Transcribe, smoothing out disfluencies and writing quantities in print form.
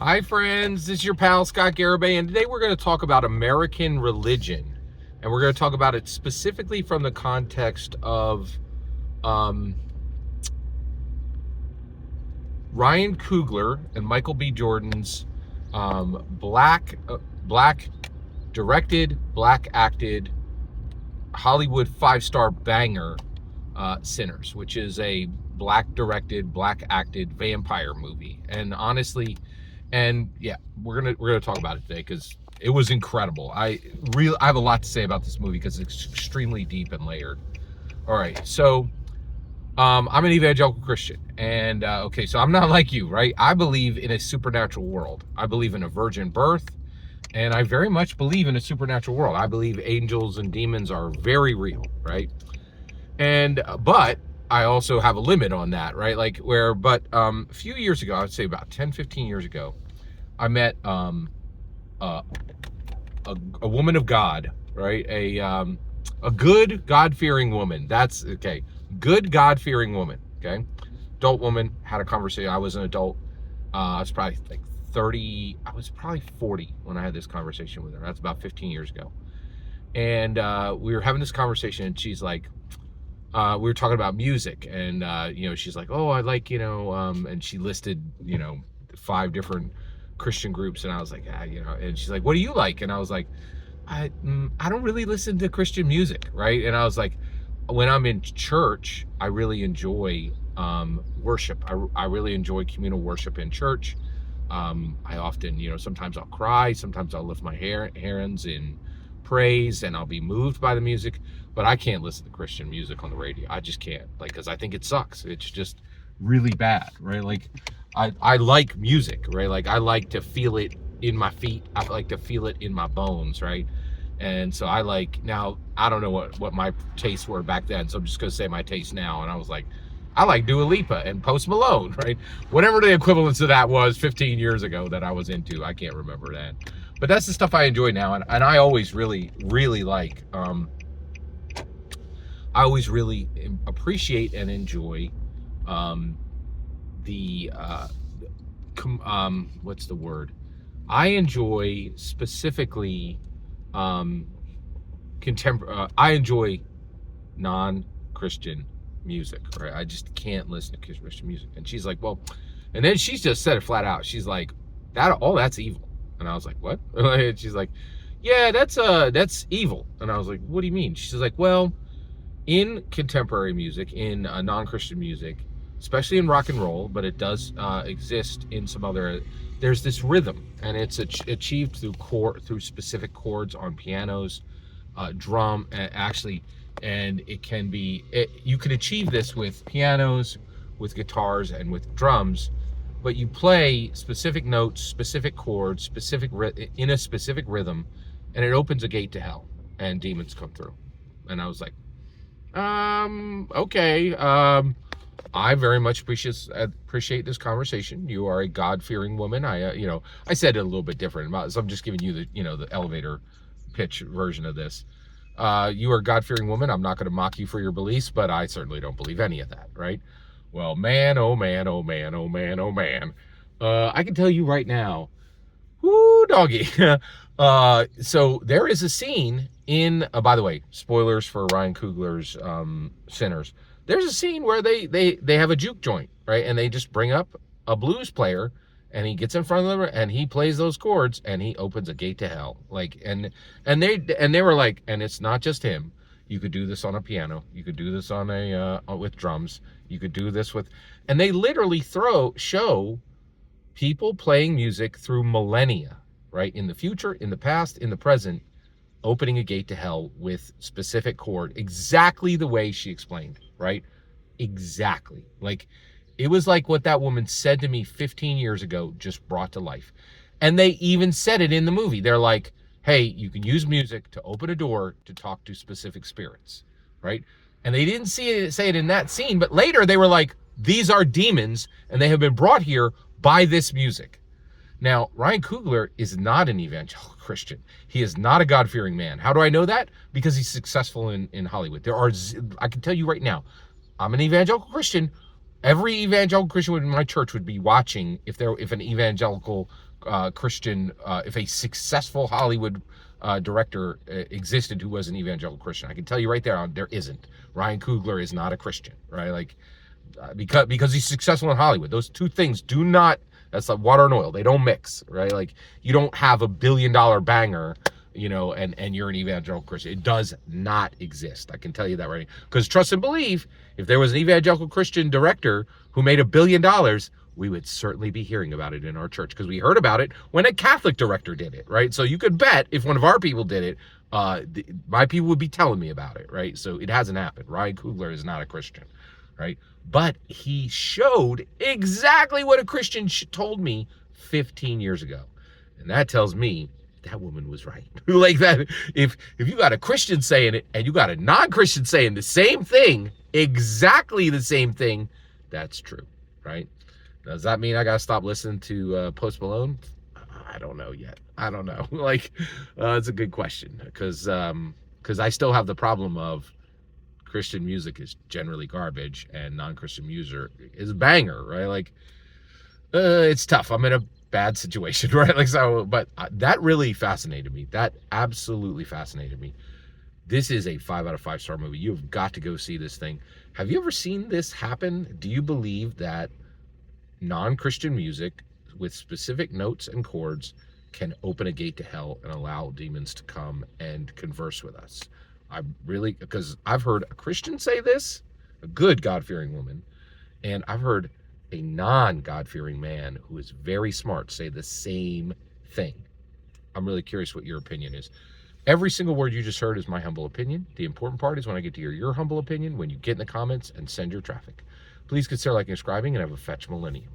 Hi friends, this is your pal Scott Garibay, and today we're going to talk about American religion. And we're going to talk about it specifically from the context of um, Ryan Coogler and Michael B. Jordan's black directed, black acted Hollywood 5-star banger, Sinners, which is a black directed, black acted vampire movie. And honestly, and yeah, we're gonna talk about it today because it was incredible. I have a lot to say about this movie because it's extremely deep and layered. All right, so I'm an evangelical Christian, and okay, so I'm not like you, right? I believe in a supernatural world. I believe in a virgin birth, and I very much believe in a supernatural world. I believe angels and demons are very real, right? And but I also have a limit on that, right? A few years ago, I would say about 10, 15 years ago, I met a, a woman of God, right? A good God-fearing woman. That's okay. Good God-fearing woman, okay? Adult woman, had a conversation. I was an adult. I was probably like 30. I was probably 40 when I had this conversation with her. That's about 15 years ago. And we were having this conversation, and she's like, we were talking about music, and she's like, oh, I like, and she listed 5 different Christian groups, and I was like, and she's like, what do you like? And I was like, I don't really listen to Christian music, right? And I was like, when I'm in church, I really enjoy worship. I really enjoy communal worship in church. I often, sometimes I'll cry, sometimes I'll lift my hands in praise, and I'll be moved by the music, but I can't listen to Christian music on the radio. I just can't, because I think it sucks. It's just really bad, right? Like, I like music, right? Like, I like to feel it in my feet. I like to feel it in my bones, right? And so now, I don't know what my tastes were back then, so I'm just going to say my taste now. And I was like, I like Dua Lipa and Post Malone, right? Whatever the equivalence of that was 15 years ago that I was into, I can't remember that. But that's the stuff I enjoy now, and I always really, really like, I always really appreciate and enjoy what's the word? I enjoy specifically I enjoy non-Christian music, right? I just can't listen to Christian music. And she's like, well, and then she just said it flat out. She's like, that's evil. And I was like, what? And she's like, yeah, that's evil. And I was like, what do you mean? She's like, well, in contemporary music, in non-Christian music, especially in rock and roll, but it does exist in some other, there's this rhythm, and it's achieved through specific chords on pianos, drum, actually, and it can be, you can achieve this with pianos, with guitars, and with drums, but you play specific notes, specific chords, in a specific rhythm, and it opens a gate to hell, and demons come through. And I was like, okay. I very much appreciate this conversation. You are a God-fearing woman. I said it a little bit different, so I'm just giving you the elevator pitch version of this. You are a God-fearing woman. I'm not going to mock you for your beliefs, but I certainly don't believe any of that, right? Well, man, oh man, oh man, oh man, oh man. I can tell you right now, whoo, doggy. So there is a scene by the way, spoilers for Ryan Coogler's Sinners. There's a scene where they have a juke joint, right? And they just bring up a blues player, and he gets in front of them, and he plays those chords, and he opens a gate to hell. And they were like, and it's not just him. You could do this on a piano. You could do this on with drums. You could do this and they literally show people playing music through millennia, right? In the future, in the past, in the present, opening a gate to hell with specific chord, exactly the way she explained, right? Exactly. Like, it was like what that woman said to me 15 years ago, just brought to life. And they even said it in the movie. They're like, hey, you can use music to open a door to talk to specific spirits, right? And they didn't say it in that scene, but later they were like, these are demons, and they have been brought here by this music. Now, Ryan Coogler is not an evangelical Christian. He is not a God-fearing man. How do I know that? Because he's successful in Hollywood. I can tell you right now, I'm an evangelical Christian, Every evangelical Christian in my church would be watching if an evangelical Christian, if a successful Hollywood director existed who was an evangelical Christian. I can tell you right there, there isn't. Ryan Coogler is not a Christian, right? Like, because he's successful in Hollywood. Those two things do not. That's like water and oil. They don't mix, right? Like, you don't have $1 billion banger, and you're an evangelical Christian. It does not exist. I can tell you that right now. Because trust and believe, if there was an evangelical Christian director who made $1 billion, we would certainly be hearing about it in our church, because we heard about it when a Catholic director did it, right? So you could bet if one of our people did it, my people would be telling me about it, right? So it hasn't happened. Ryan Coogler is not a Christian, right? But he showed exactly what a Christian told me 15 years ago. And that tells me that woman was right. Like, that, if you got a Christian saying it and you got a non-Christian saying the same thing, exactly the same thing, that's true, right? Does that mean I gotta stop listening to Post Malone? I don't know yet. I don't know. Like, it's a good question, because I still have the problem of Christian music is generally garbage and non-Christian music is a banger, right? Like, it's tough. I'm in a bad situation, right? Like, so, but that really fascinated me. That absolutely fascinated me. This is a 5 out of 5 star movie. You've got to go see this thing. Have you ever seen this happen? Do you believe that non-Christian music with specific notes and chords can open a gate to hell and allow demons to come and converse with us? Because I've heard a Christian say this, a good God-fearing woman, and I've heard a non-God-fearing man who is very smart say the same thing. I'm really curious what your opinion is. Every single word you just heard is my humble opinion. The important part is when I get to hear your humble opinion, when you get in the comments and send your traffic. Please consider liking and subscribing, and have a fetch millennium.